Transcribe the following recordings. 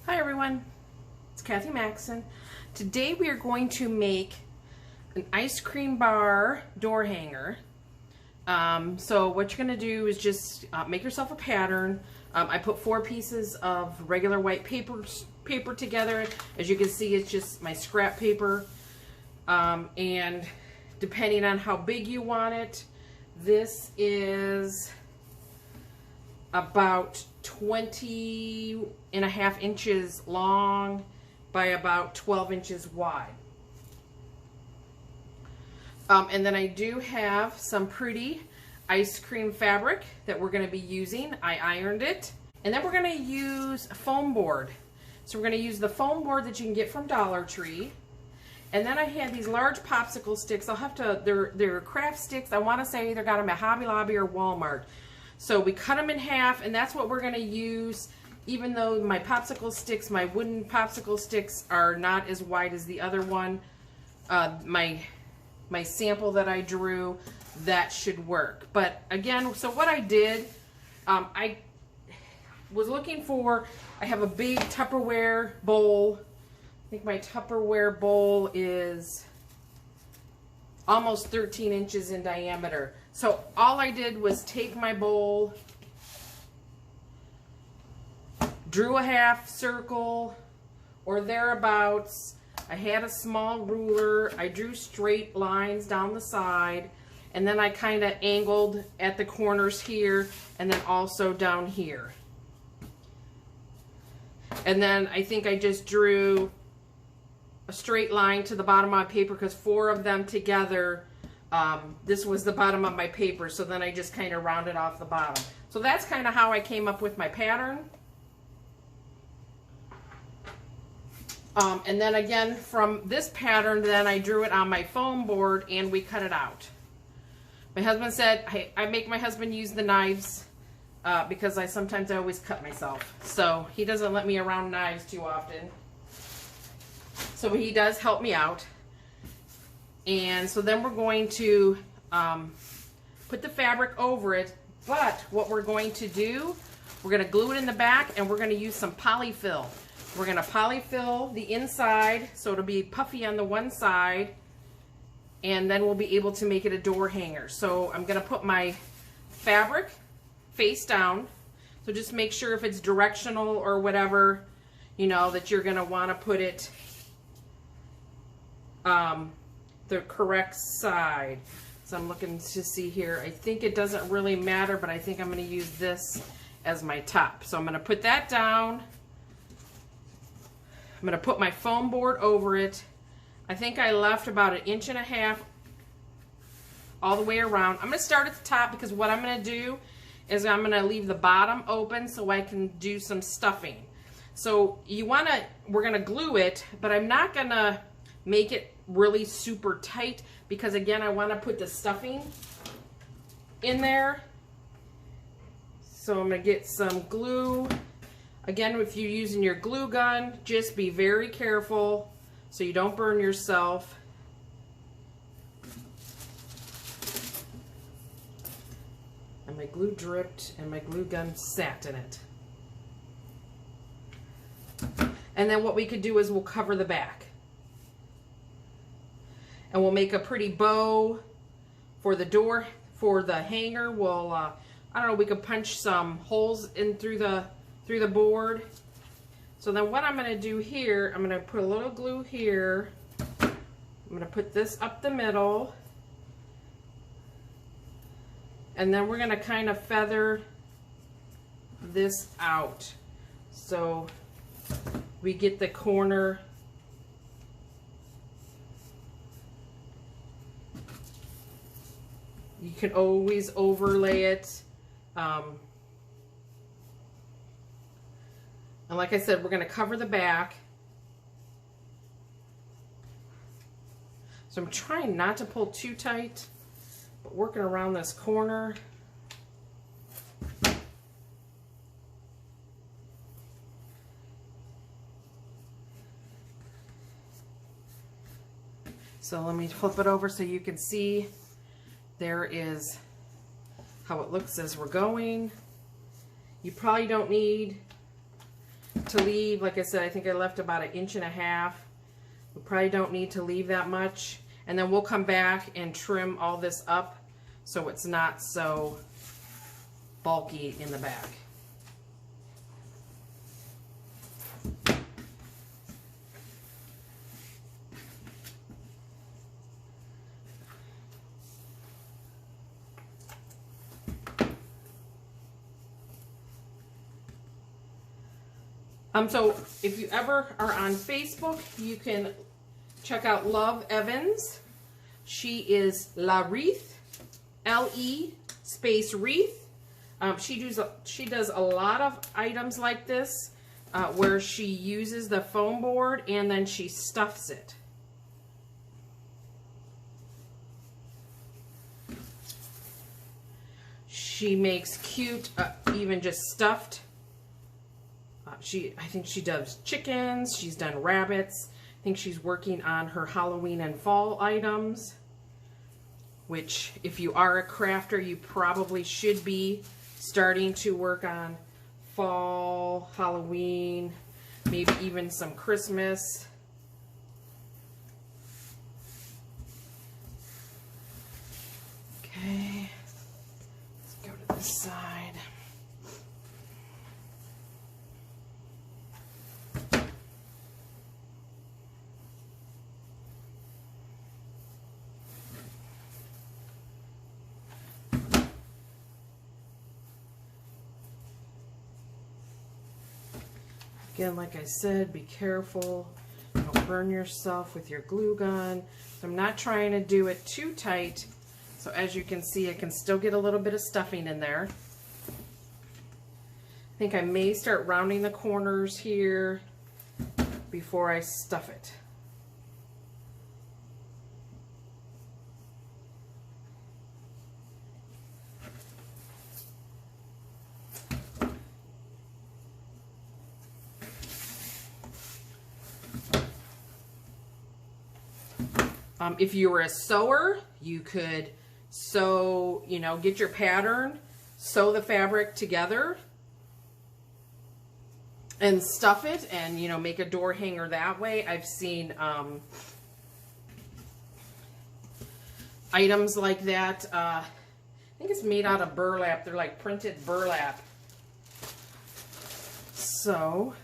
Hi everyone, it's Kathy Maxson. Today we are going to make an ice cream bar door hanger. So what you're going to do is just make yourself a pattern. I put 4 pieces of regular white paper together. As you can see, it's just my scrap paper. And depending on how big you want it, this is about 20.5 inches long by about 12 inches wide. And then I do have some pretty ice cream fabric that we're going to be using. I ironed it. And then we're going to use a foam board. So we're going to use the foam board that you can get from Dollar Tree. And then I had these large popsicle sticks. I'll have to, they're craft sticks. I want to say I either got them at Hobby Lobby or Walmart. So we cut them in half, and that's what we're going to use. Even though my popsicle sticks, my wooden popsicle sticks, are not as wide as the other one, my sample that I drew, that should work. But again, so what I did, I was looking for, I have a big Tupperware bowl. I think my Tupperware bowl is almost 13 inches in diameter. So all I did was take my bowl, drew a half circle or thereabouts. I had a small ruler. I drew straight lines down the side, and then I kind of angled at the corners here and then also down here. And then I think I just drew a straight line to the bottom of my paper because 4 of them together, this was the bottom of my paper, so then I just kind of rounded off the bottom. So that's kind of how I came up with my pattern. And then again, from this pattern, then I drew it on my foam board and we cut it out. My husband said, hey, I make my husband use the knives because I always cut myself. So he doesn't let me around knives too often. So he does help me out. And so then we're going to put the fabric over it. But what we're going to do, we're going to glue it in the back and we're going to use some polyfill. We're going to polyfill the inside so it'll be puffy on the one side. And then we'll be able to make it a door hanger. So I'm going to put my fabric face down. So just make sure if it's directional or whatever, you know, that you're going to want to put it the correct side. So I'm looking to see here. I think it doesn't really matter, but I think I'm going to use this as my top. So I'm going to put that down. I'm going to put my foam board over it. I think I left about 1.5 inches all the way around. I'm going to start at the top because what I'm going to do is I'm going to leave the bottom open so I can do some stuffing. So we're going to glue it, but I'm not going to make it really super tight because again, I want to put the stuffing in there. So I'm going to get some glue. Again, if you're using your glue gun, just be very careful so you don't burn yourself. And my glue dripped and my glue gun sat in it. And then what we could do is we'll cover the back. And we'll make a pretty bow for the door, for the hanger. We'll, I don't know, we could punch some holes in through the board. So then what I'm going to do here, I'm going to put a little glue here. I'm going to put this up the middle. And then we're going to kind of feather this out. So we get the corner. You can always overlay it. And like I said, we're going to cover the back. So I'm trying not to pull too tight, but working around this corner. So let me flip it over so you can see. There is how it looks as we're going. You probably don't need to leave. Like I said, I think I left about 1.5 inches. We probably don't need to leave that much. And then we'll come back and trim all this up so it's not so bulky in the back. So if you ever are on Facebook, you can check out Love Evans. She is La Wreath, L-E space Wreath. She does a lot of items like this where she uses the foam board and then she stuffs it. She makes cute, even just stuffed. I think she does chickens. She's done rabbits. I think she's working on her Halloween and fall items, which if you are a crafter, you probably should be starting to work on fall, Halloween, maybe even some Christmas. Okay, let's go to this side. Again, like I said, be careful. Don't burn yourself with your glue gun. So I'm not trying to do it too tight. So as you can see, I can still get a little bit of stuffing in there. I think I may start rounding the corners here before I stuff it. If you were a sewer, you could sew, get your pattern, sew the fabric together, and stuff it, and, make a door hanger that way. I've seen items like that. I think it's made out of burlap. They're like printed burlap. So,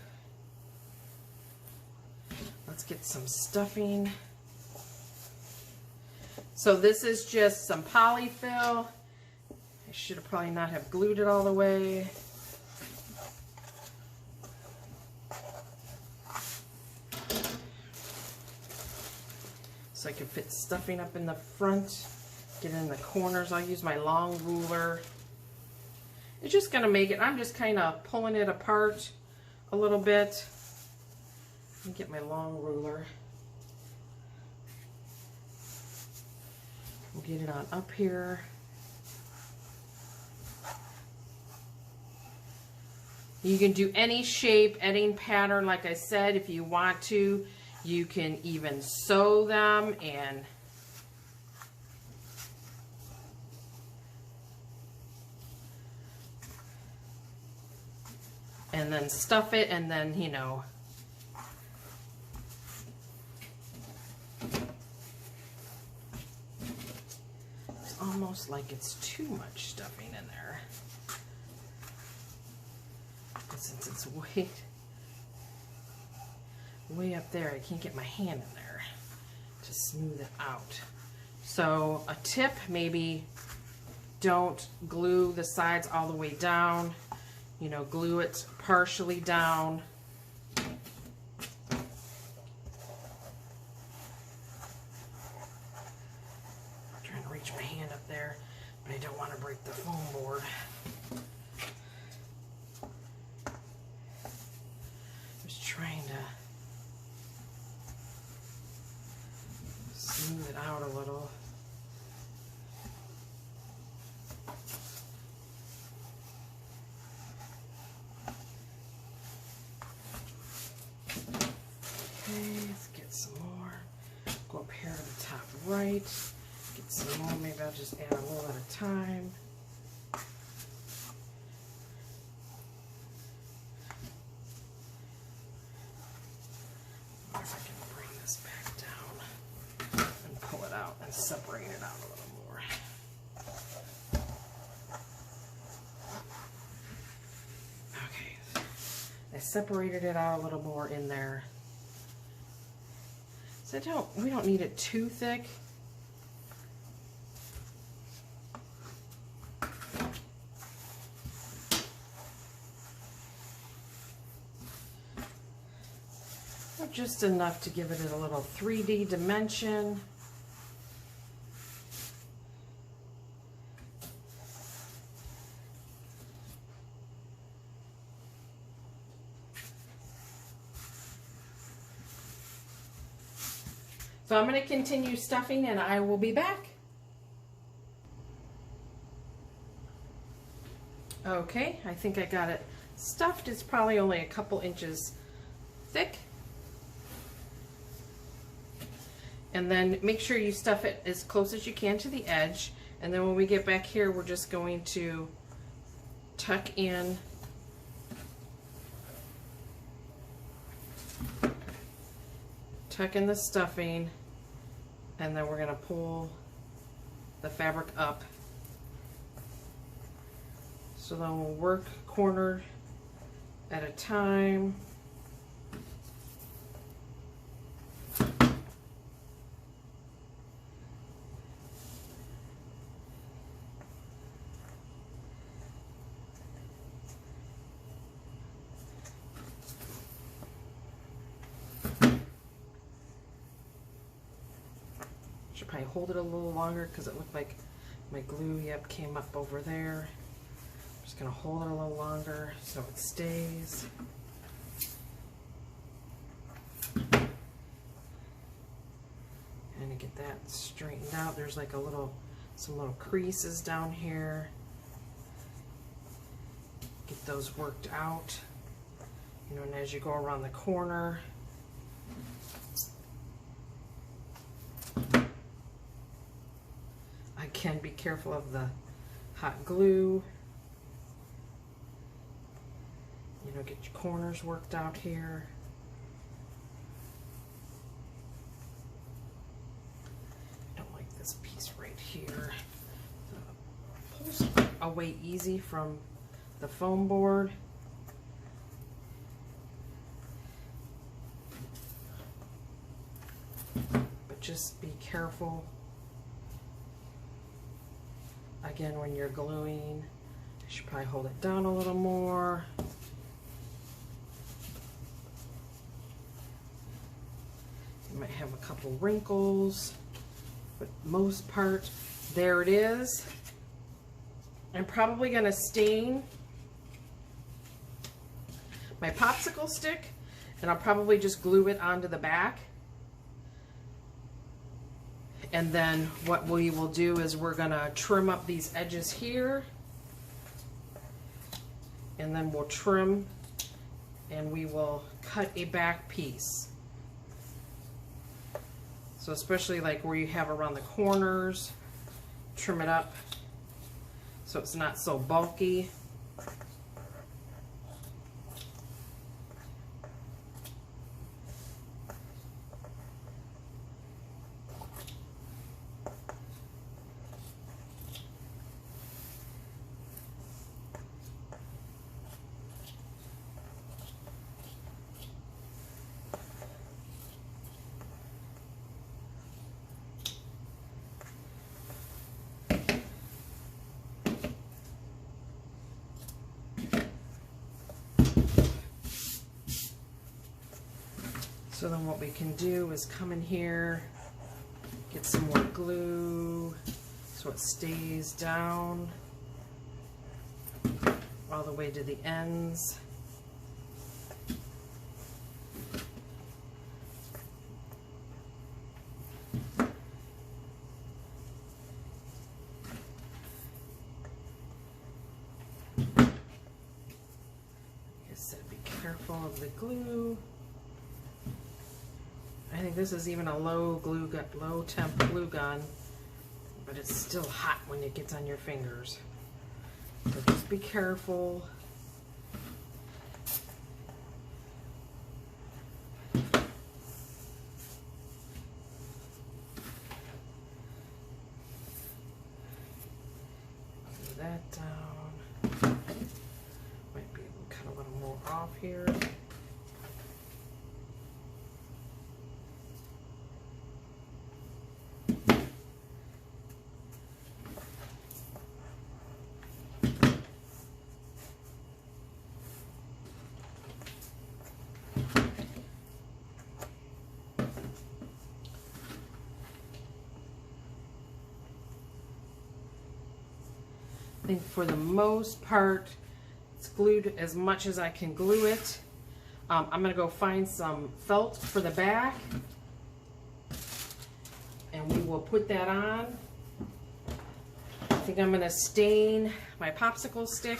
let's get some stuffing. So this is just some polyfill. I should have probably not have glued it all the way. So I can fit stuffing up in the front, get it in the corners. I'll use my long ruler. It's just gonna make it, I'm just kind of pulling it apart a little bit. Let me get my long ruler. We'll get it on up here. You can do any shape, any pattern, like I said, if you want to. You can even sew them and then stuff it, and then, almost like it's too much stuffing in there. But since it's way up there, I can't get my hand in there to smooth it out. So a tip, maybe don't glue the sides all the way down. Glue it partially down. My hand up there, but I don't want to break the foam board. Just trying to smooth it out a little. Okay, let's get some more. Go up here to the top right. Get some more, maybe I'll just add a little at a time. separated it out a little more in there. So we don't need it too thick. Just enough to give it a little 3D dimension. So I'm going to continue stuffing and I will be back. Okay, I think I got it stuffed. It's probably only a couple inches thick. And then make sure you stuff it as close as you can to the edge. And then when we get back here, we're just going to tuck in the stuffing, and then we're going to pull the fabric up. So then we'll work corner at a time. Should probably hold it a little longer because it looked like my glue, yep, came up over there. I'm just going to hold it a little longer so it stays. And to get that straightened out, there's like some little creases down here. Get those worked out. You know, and as you go around the corner, again, be careful of the hot glue. You know, get your corners worked out here. I don't like this piece right here. Pulls away easy from the foam board. But just be careful. Again, when you're gluing, you should probably hold it down a little more. You might have a couple wrinkles, but most part, there it is. I'm probably going to stain my popsicle stick, and I'll probably just glue it onto the back. And then what we will do is we're going to trim up these edges here, and then we'll trim and we will cut a back piece. So especially like where you have around the corners, trim it up so it's not so bulky. So then what we can do is come in here, get some more glue so it stays down all the way to the ends. Like I said, be careful of the glue. I think this is even a low temp glue gun, but it's still hot when it gets on your fingers. So just be careful. Glue that down. Might be able to cut a little more off here. I think for the most part, it's glued as much as I can glue it. I'm going to go find some felt for the back, and we will put that on. I think I'm going to stain my popsicle stick.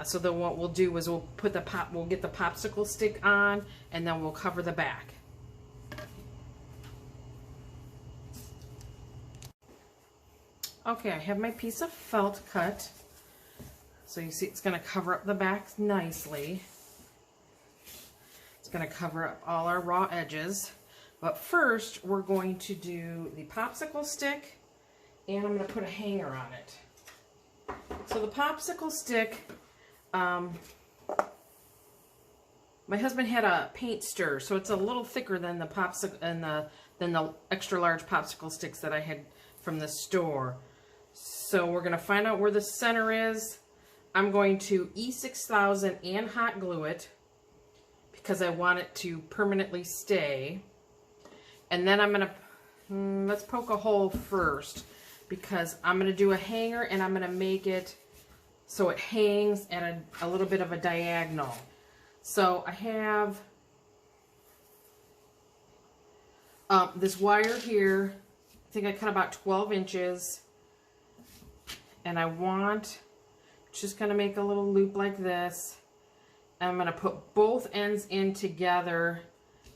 So then what we'll do is we'll get the popsicle stick on, and then we'll cover the back. Okay, I have my piece of felt cut. So you see it's going to cover up the back nicely. It's going to cover up all our raw edges. But first, we're going to do the popsicle stick, and I'm going to put a hanger on it. So the popsicle stick, my husband had a paint stir, so it's a little thicker than the popsicle and than the extra large popsicle sticks that I had from the store. So we're going to find out where the center is. I'm going to E6000 and hot glue it because I want it to permanently stay. And then I'm going to, let's poke a hole first, because I'm going to do a hanger and I'm going to make it so it hangs at a little bit of a diagonal. So I have this wire here. I think I cut about 12 inches. And I want, just going to make a little loop like this. And I'm going to put both ends in together,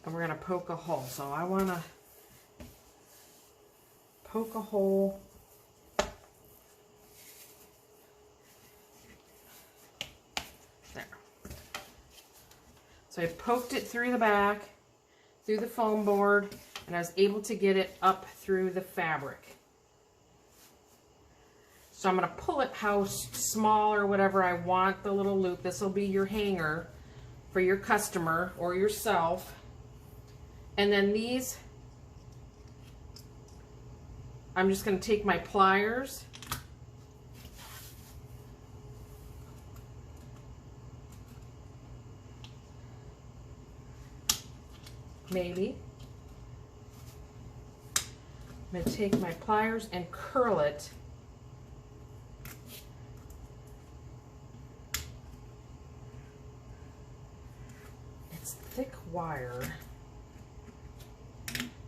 and we're going to poke a hole. So I want to poke a hole. There. So I poked it through the back, through the foam board, and I was able to get it up through the fabric. So I'm going to pull it how small or whatever I want the little loop. This will be your hanger for your customer or yourself. And then these, I'm just going to take my pliers maybe. I'm going to take my pliers and curl it. Thick wire.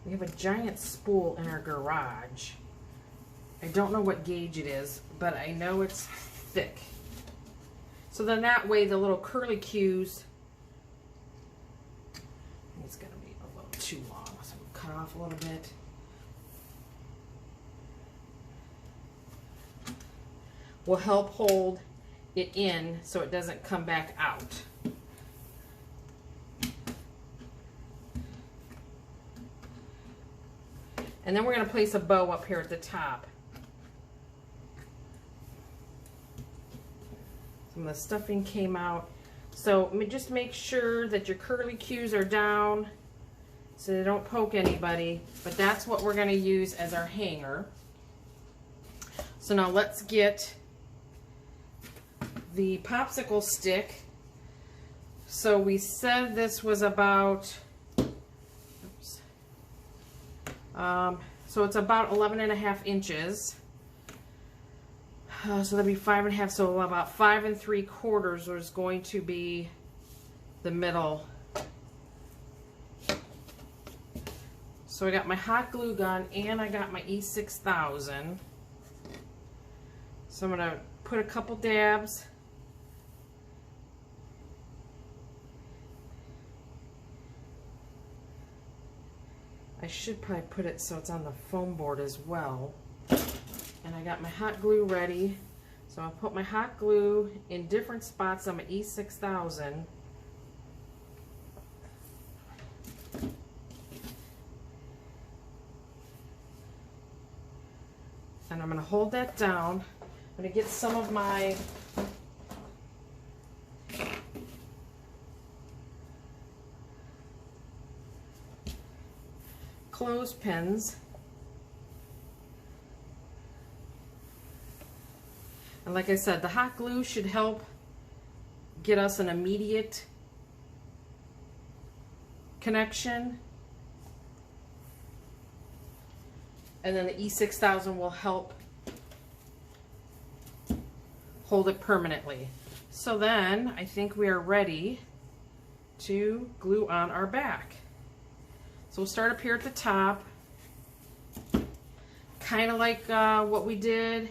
We have a giant spool in our garage. I don't know what gauge it is, but I know it's thick. So then that way the little curly cues, it's going to be a little too long, so we'll cut off a little bit. Will help hold it in so it doesn't come back out. And then we're going to place a bow up here at the top. Some of the stuffing came out. So just make sure that your curly cues are down so they don't poke anybody. But that's what we're going to use as our hanger. So now let's get the popsicle stick. So we said this was about... so it's about 11.5 inches. So that'd be 5.5. So about 5 3/4 is going to be the middle. So I got my hot glue gun and I got my E6000. So I'm going to put a couple dabs. I should probably put it so it's on the foam board as well. And I got my hot glue ready. So I'll put my hot glue in different spots on my E6000. And I'm going to hold that down. I'm going to get some of my clothespins, and like I said, the hot glue should help get us an immediate connection, and then the E6000 will help hold it permanently. So then I think we are ready to glue on our back. So we'll start up here at the top, kind of like what we did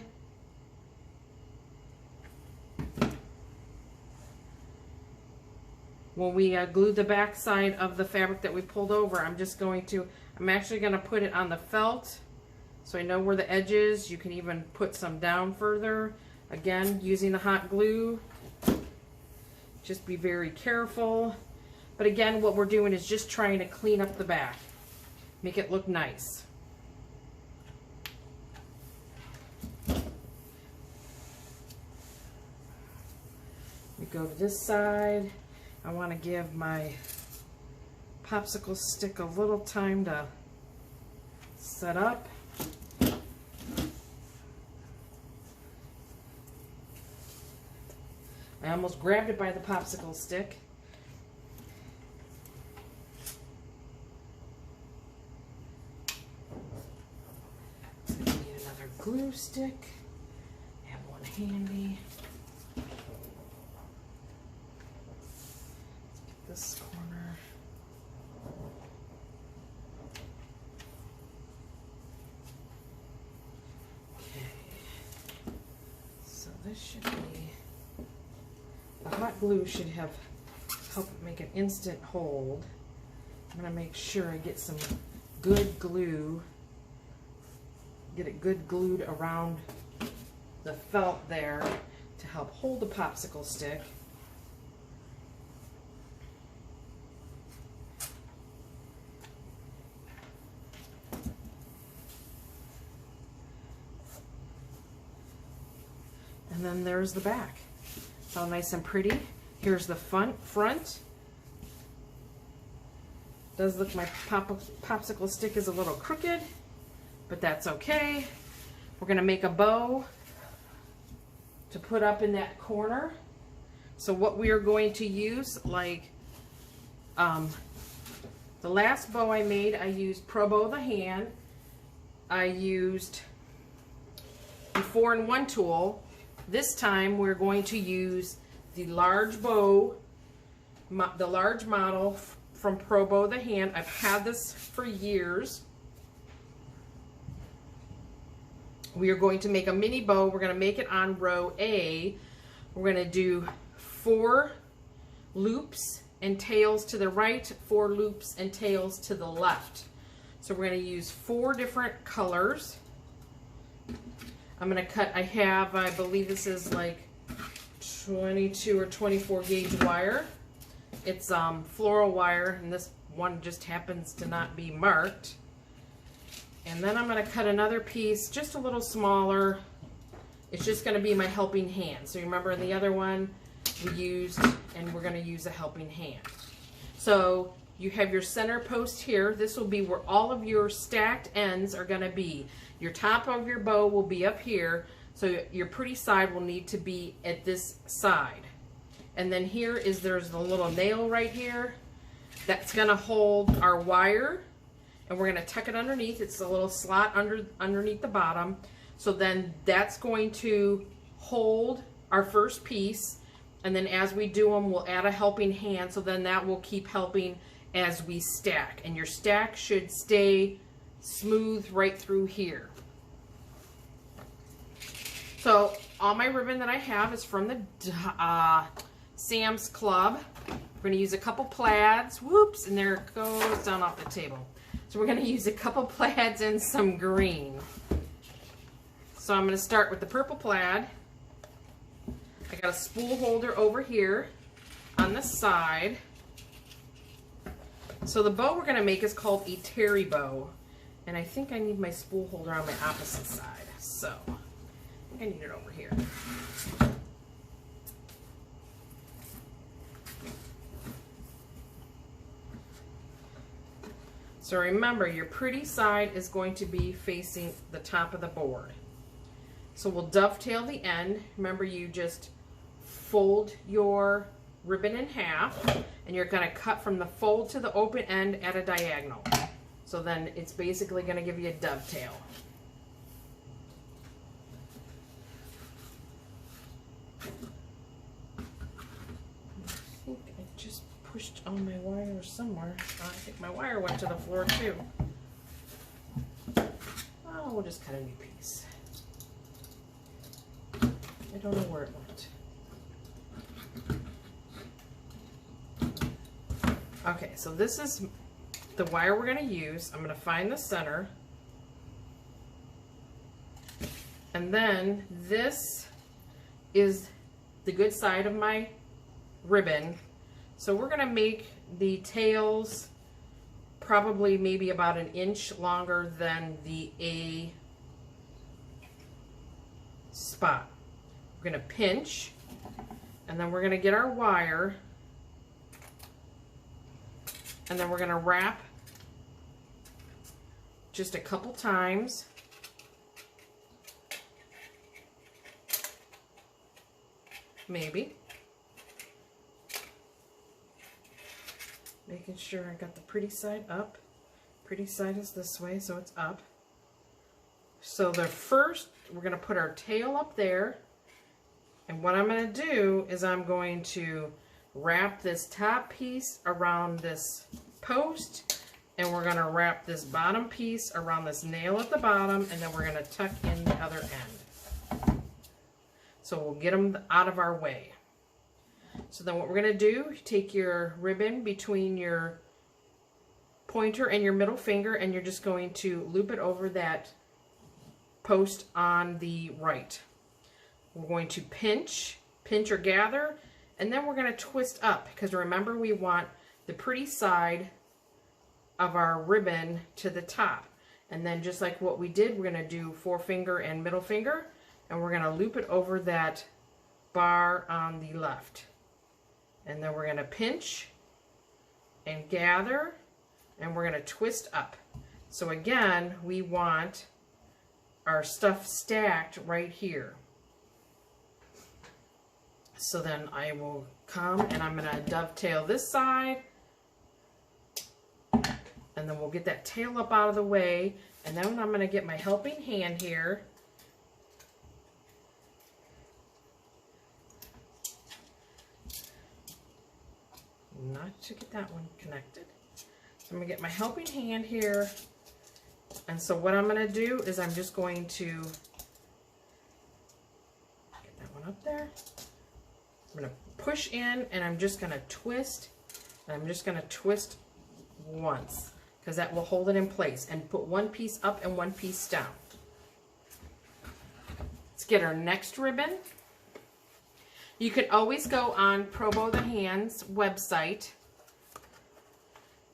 when we glued the back side of the fabric that we pulled over. I'm actually going to put it on the felt so I know where the edge is. You can even put some down further. Again, using the hot glue. Just be very careful. But again, what we're doing is just trying to clean up the back. Make it look nice. We go to this side. I want to give my popsicle stick a little time to set up. I almost grabbed it by the popsicle stick. So I need another glue stick. I have one handy. Let's get this corner. Okay. So this should be. The hot glue should help make an instant hold. I'm going to make sure I get some good glue. Get it good glued around the felt there to help hold the popsicle stick. And then there's the back. It's all nice and pretty. Here's the front. Does look my popsicle stick is a little crooked, but that's okay. We're gonna make a bow to put up in that corner. So what we are going to use, like the last bow I made, I used Pro Bow the hand. I used the 4-in-1 tool. This time we're going to use the large bow, the large model from Pro Bow the hand. I've had this for years. We are going to make a mini bow. We're going to make it on row A. We're going to do 4 loops and tails to the right, 4 loops and tails to the left. So we're going to use 4 different colors. I'm going to cut, I believe this is like 22 or 24 gauge wire. It's floral wire, and this one just happens to not be marked. And then I'm going to cut another piece just a little smaller. It's just going to be my helping hand. So you remember in the other one we used, and we're going to use a helping hand. So you have your center post here. This will be where all of your stacked ends are going to be. Your top of your bow will be up here, so your pretty side will need to be at this side. And then there's the little nail right here. That's going to hold our wire, and we're going to tuck it underneath. It's a little slot underneath the bottom. So then that's going to hold our first piece, and then as we do them, we'll add a helping hand, so then that will keep helping as we stack. And your stack should stay smooth right through here. So all my ribbon that I have is from the Sam's Club. We're going to use a couple plaids. Whoops, and there it goes down off the table. So we're going to use a couple plaids and some green. So I'm going to start with the purple plaid. I got a spool holder over here on the side. So the bow we're going to make is called a terry bow. And I think I need my spool holder on my opposite side. So I need it over here. So remember, your pretty side is going to be facing the top of the board. So we'll dovetail the end. Remember, you just fold your ribbon in half, and you're going to cut from the fold to the open end at a diagonal. So then it's basically going to give you a dovetail. think I just pushed all my wire somewhere. I think my wire went to the floor too. Oh, we'll just cut a new piece. I don't know where it went. Okay, so this is the wire we're going to use. I'm going to find the center. And then this is the good side of my ribbon. So we're going to make the tails probably maybe about 1 inch longer than the A spot. We're going to pinch, and then we're going to get our wire, and then we're going to wrap just a couple times. Maybe. Making sure I got the pretty side up. Pretty side is this way, so it's up. So the first, we're going to put our tail up there. And what I'm going to do is I'm going to wrap this top piece around this post, and we're going to wrap this bottom piece around this nail at the bottom, and then we're going to tuck in the other end. So we'll get them out of our way. So then what we're going to do, take your ribbon between your pointer and your middle finger, and you're just going to loop it over that post on the right. We're going to pinch or gather, and then we're going to twist up, because remember, we want the pretty side of our ribbon to the top. And then just like what we did, we're going to do forefinger and middle finger, and we're going to loop it over that bar on the left. And then we're going to pinch and gather, and we're going to twist up. So again, we want our stuff stacked right here. So then I will come and I'm going to dovetail this side, and then we'll get that tail up out of the way, and then I'm going to get my helping hand here. Not to get that one connected. So I'm going to get my helping hand here, and so what I'm going to do is I'm just going to get that one up there. I'm going to push in, and I'm just going to twist, and I'm just going to twist once, because that will hold it in place, and put one piece up and one piece down. Let's get our next ribbon. You can always go on Probo the Hand's website.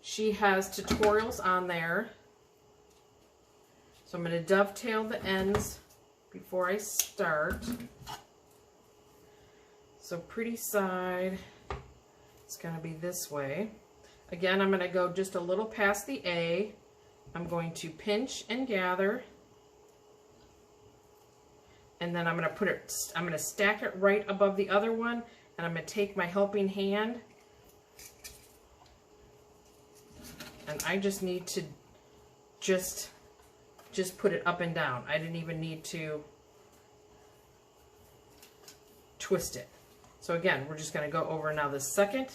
She has tutorials on there. So I'm going to dovetail the ends before I start. So pretty side, it's going to be this way. Again, I'm going to go just a little past the A. I'm going to pinch and gather. And then I'm going to put it, I'm going to stack it right above the other one, and I'm going to take my helping hand, and I just need to just put it up and down. I didn't even need to twist it. So again, we're just going to go over now the second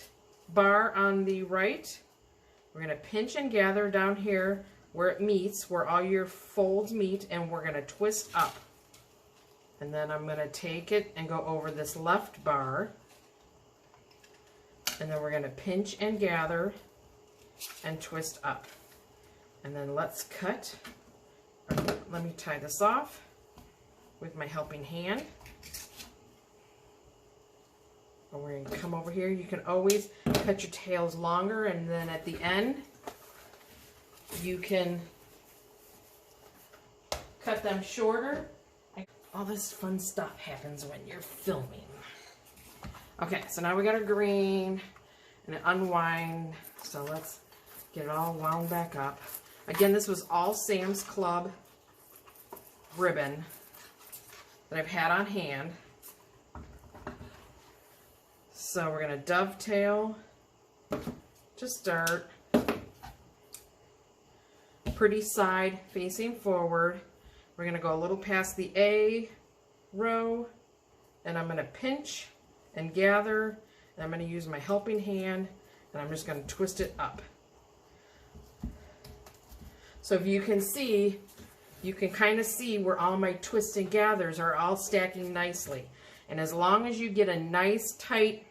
bar on the right. We're going to pinch and gather down here where it meets, where all your folds meet, and we're going to twist up. And then I'm going to take it and go over this left bar, and then we're going to pinch and gather and twist up. And then let's cut. Let me tie this off with my helping hand. And we're going to come over here. You can always cut your tails longer, and then at the end you can cut them shorter. All this fun stuff happens when you're filming. Okay, so now we got our green and it unwind. So let's get it all wound back up. Again, this was all Sam's Club ribbon that I've had on hand. So we're going to dovetail to start. Pretty side facing forward. We're going to go a little past the A row, and I'm going to pinch and gather, and I'm going to use my helping hand, and I'm just going to twist it up. So if you can see, you can kind of see where all my twists and gathers are all stacking nicely. And as long as you get a nice tight,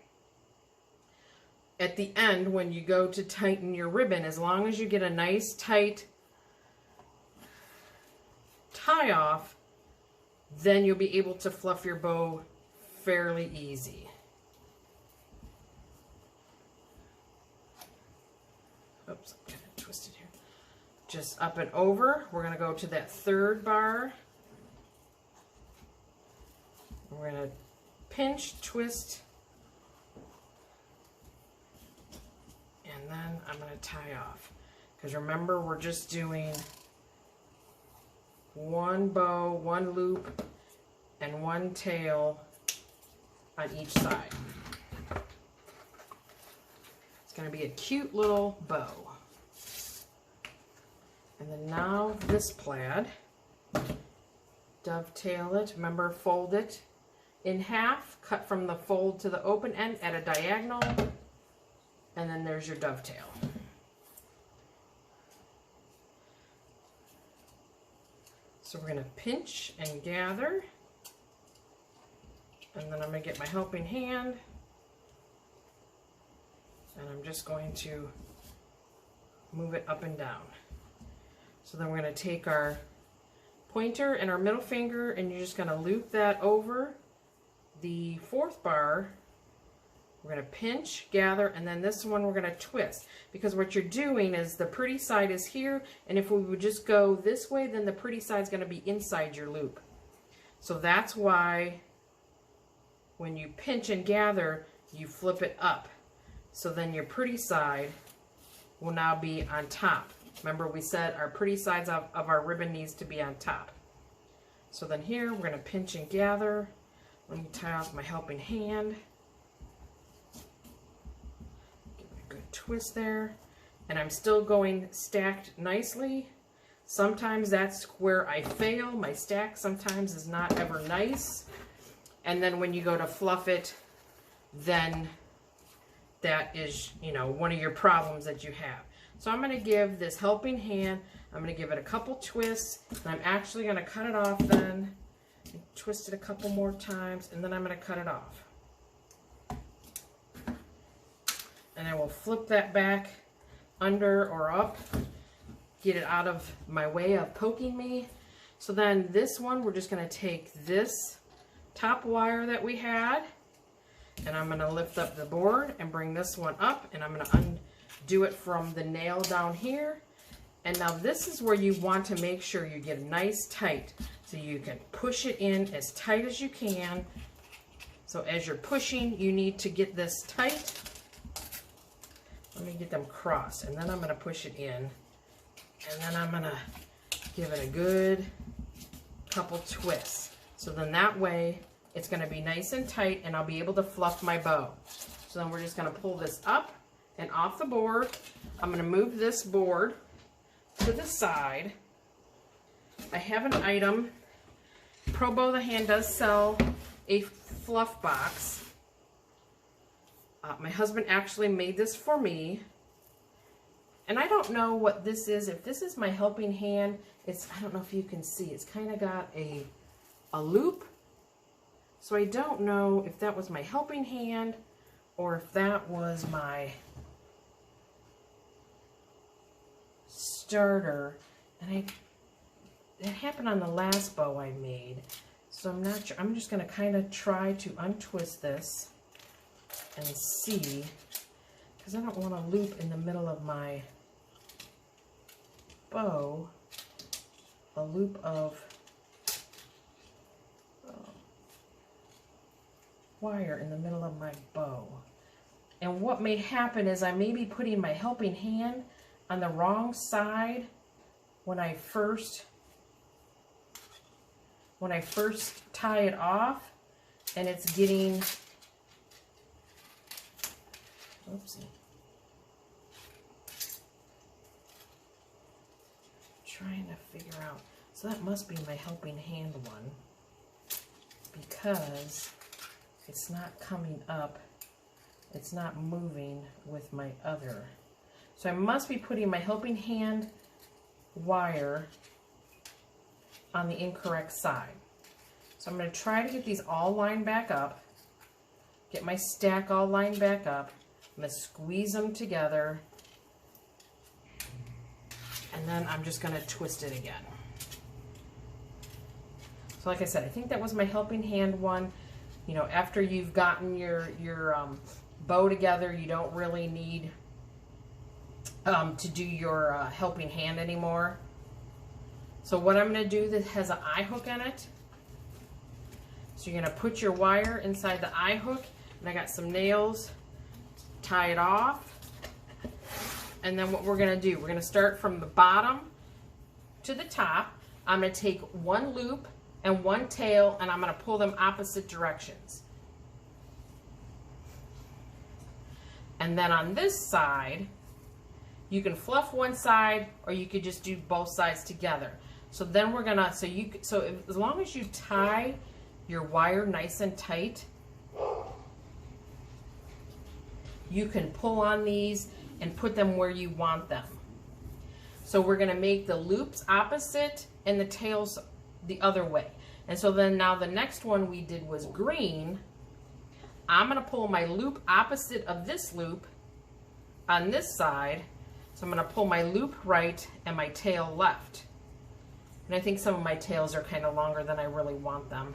at the end when you go to tighten your ribbon, as long as you get a nice tight tie off, then you'll be able to fluff your bow fairly easy. Oops, I'm kind of twisted here. Just up and over. We're going to go to that third bar. We're going to pinch, twist, and then I'm going to tie off. Because remember, we're just doing one bow, one loop, and one tail on each side. It's going to be a cute little bow. And then now this plaid, dovetail it, remember, fold it in half, cut from the fold to the open end at a diagonal, and then there's your dovetail. So we're going to pinch and gather, and then I'm going to get my helping hand, and I'm just going to move it up and down. So then we're going to take our pointer and our middle finger, and you're just going to loop that over the fourth bar. We're going to pinch, gather, and then this one we're going to twist. Because what you're doing is the pretty side is here, and if we would just go this way, then the pretty side is going to be inside your loop. So that's why when you pinch and gather, you flip it up. So then your pretty side will now be on top. Remember, we said our pretty sides of our ribbon needs to be on top. So then here, we're going to pinch and gather. Let me tie off my helping hand. Give it a good twist there. And I'm still going stacked nicely. Sometimes that's where I fail. My stack sometimes is not ever nice. And then when you go to fluff it, then that is, you know, one of your problems that you have. So I'm going to give this helping hand, I'm going to give it a couple twists, and I'm actually going to cut it off then, and twist it a couple more times, and then I'm going to cut it off. And I will flip that back under or up, get it out of my way of poking me. So then this one, we're just going to take this top wire that we had, and I'm going to lift up the board and bring this one up, and I'm going to undo it from the nail down here. And now this is where you want to make sure you get nice tight, so you can push it in as tight as you can. So as you're pushing, you need to get this tight. Let me get them crossed, and then I'm going to push it in, and then I'm going to give it a good couple twists. So then that way it's going to be nice and tight, and I'll be able to fluff my bow. So then we're just going to pull this up and off the board. I'm going to move this board to the side. I have an item. Pro Bow the Hand does sell a fluff box. My husband actually made this for me. And I don't know what this is. If this is my helping hand, I don't know if you can see, it's kind of got a loop. So I don't know if that was my helping hand or if that was my starter. And it happened on the last bow I made. So I'm not sure. I'm just going to kind of try to untwist this and see, because I don't want to loop in the middle of my bow a loop of wire in the middle of my bow. And what may happen is I may be putting my helping hand on the wrong side when I first tie it off, and it's getting, oopsie, trying to figure out. So that must be my helping hand one, because it's not coming up. It's not moving with my other. So I must be putting my helping hand wire on the incorrect side. So I'm going to try to get these all lined back up. Get my stack all lined back up. I'm going to squeeze them together. And then I'm just going to twist it again. So like I said, I think that was my helping hand one. You know, after you've gotten your bow together, you don't really need to do your helping hand anymore. So what I'm going to do, that has an eye hook in it. So you're going to put your wire inside the eye hook, and I got some nails, tie it off. And then what we're going to do, we're going to start from the bottom to the top. I'm going to take one loop and one tail, and I'm going to pull them opposite directions. And then on this side, you can fluff one side, or you could just do both sides together. So then we're gonna, as long as you tie your wire nice and tight, you can pull on these and put them where you want them. So we're gonna make the loops opposite and the tails the other way. And so then now the next one we did was green. I'm gonna pull my loop opposite of this loop on this side. So I'm gonna pull my loop right and my tail left. And I think some of my tails are kind of longer than I really want them.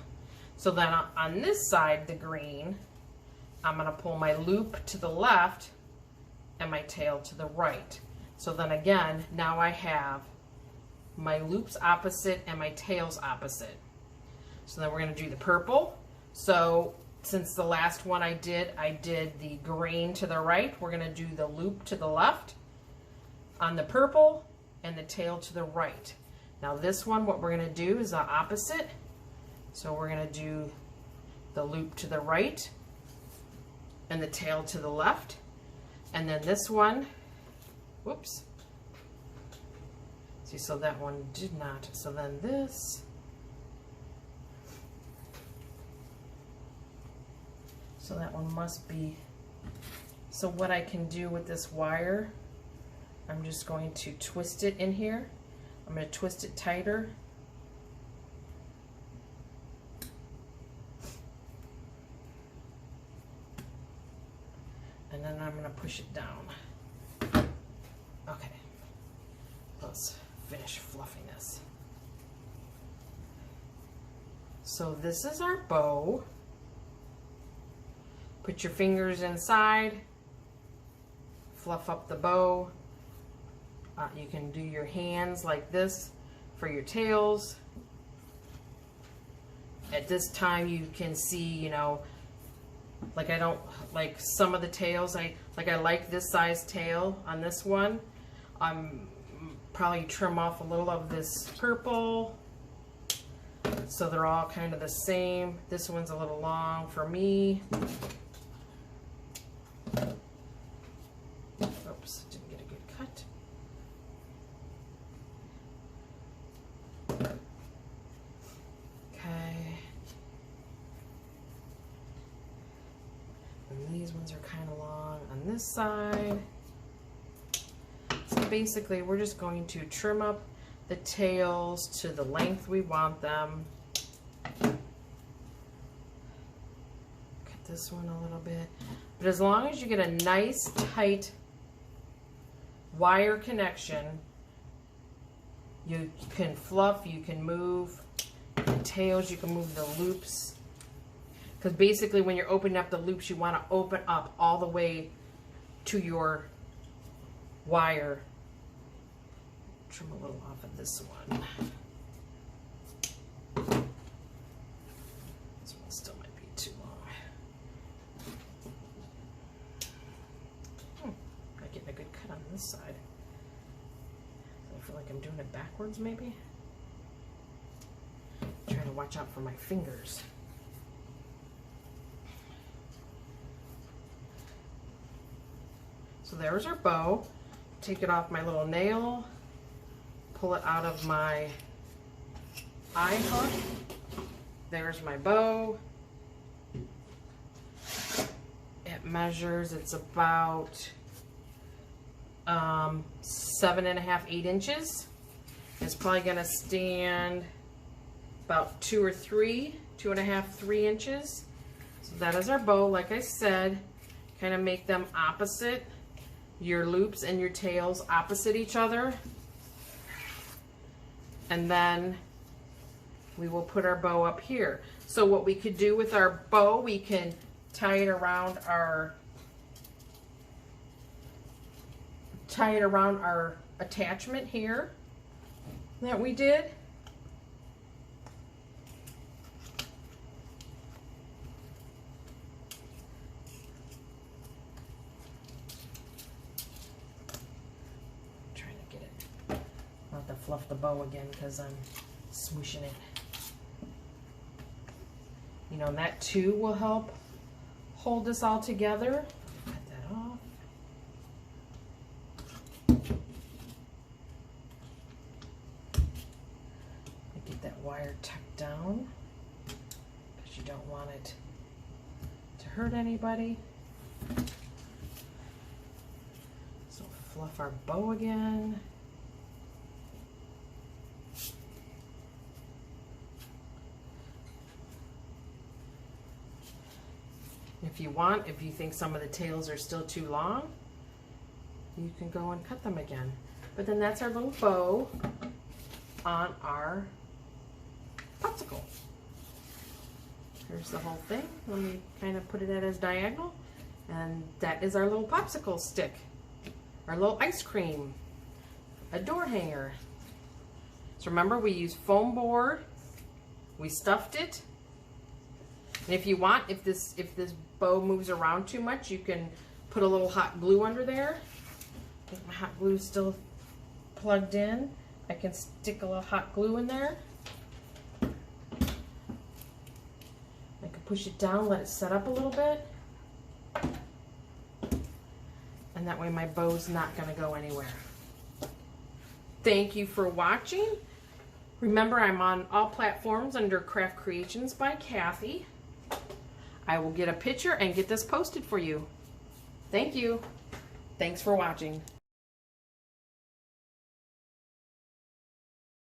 So then on this side, the green, I'm gonna pull my loop to the left and my tail to the right. So then again, now I have my loops opposite and my tails opposite. So then we're gonna do the purple. So since the last one I did the green to the right, we're gonna do the loop to the left on the purple and the tail to the right. Now this one, what we're gonna do is the opposite. So we're gonna do the loop to the right and the tail to the left. And then this one, whoops. See, so that one did not. So then this, so that one must be, so what I can do with this wire, I'm just going to twist it in here. I'm going to twist it tighter. And then I'm going to push it down. Okay. Let's finish fluffing this. So this is our bow. Put your fingers inside. Fluff up the bow. You can do your hands like this for your tails. At this time you can see, you know, like I don't like some of the tails. I like this size tail on this one. Probably trim off a little of this purple so they're all kind of the same. This one's a little long for me. Oops, didn't get a good cut. Okay. And these ones are kind of long on this side. So basically, we're just going to trim up the tails to the length we want them. Cut this one a little bit. But as long as you get a nice, tight wire connection, you can fluff, you can move the tails, you can move the loops. Because basically when you're opening up the loops, you want to open up all the way to your wire. Trim a little off of this one. This one still might be too long. Not getting a good cut on this side. I feel like I'm doing it backwards maybe. I'm trying to watch out for my fingers. So there's our bow. Take it off my little nail. Pull it out of my eye hook. There's my bow. it measures, it's about 7.5, 8 inches. It's probably going to stand about 2.5, 3 inches. So that is our bow. Like I said, kind of make them opposite, your loops and your tails opposite each other. And then we will put our bow up here. So what we could do with our bow, we can tie it around our attachment here that we did. Trying to get it. I'll have to fluff the bow again because I'm smooshing it. You know, and that too will help hold this all together. Cut that off. Get that wire tucked down because you don't want it to hurt anybody. So fluff our bow again. If you want, if you think some of the tails are still too long, you can go and cut them again. But then that's our little bow on our popsicle. Here's the whole thing. Let me kind of put it at as diagonal. And that is our little popsicle stick. Our little ice cream. A door hanger. So remember, we used foam board. We stuffed it. And if you want, if this bow moves around too much, you can put a little hot glue under there. I think my hot glue is still plugged in. I can stick a little hot glue in there. I can push it down, let it set up a little bit. And that way my bow's not going to go anywhere. Thank you for watching. Remember, I'm on all platforms under Craft Creations by Kathy. I will get a picture and get this posted for you. Thank you. Thanks for watching.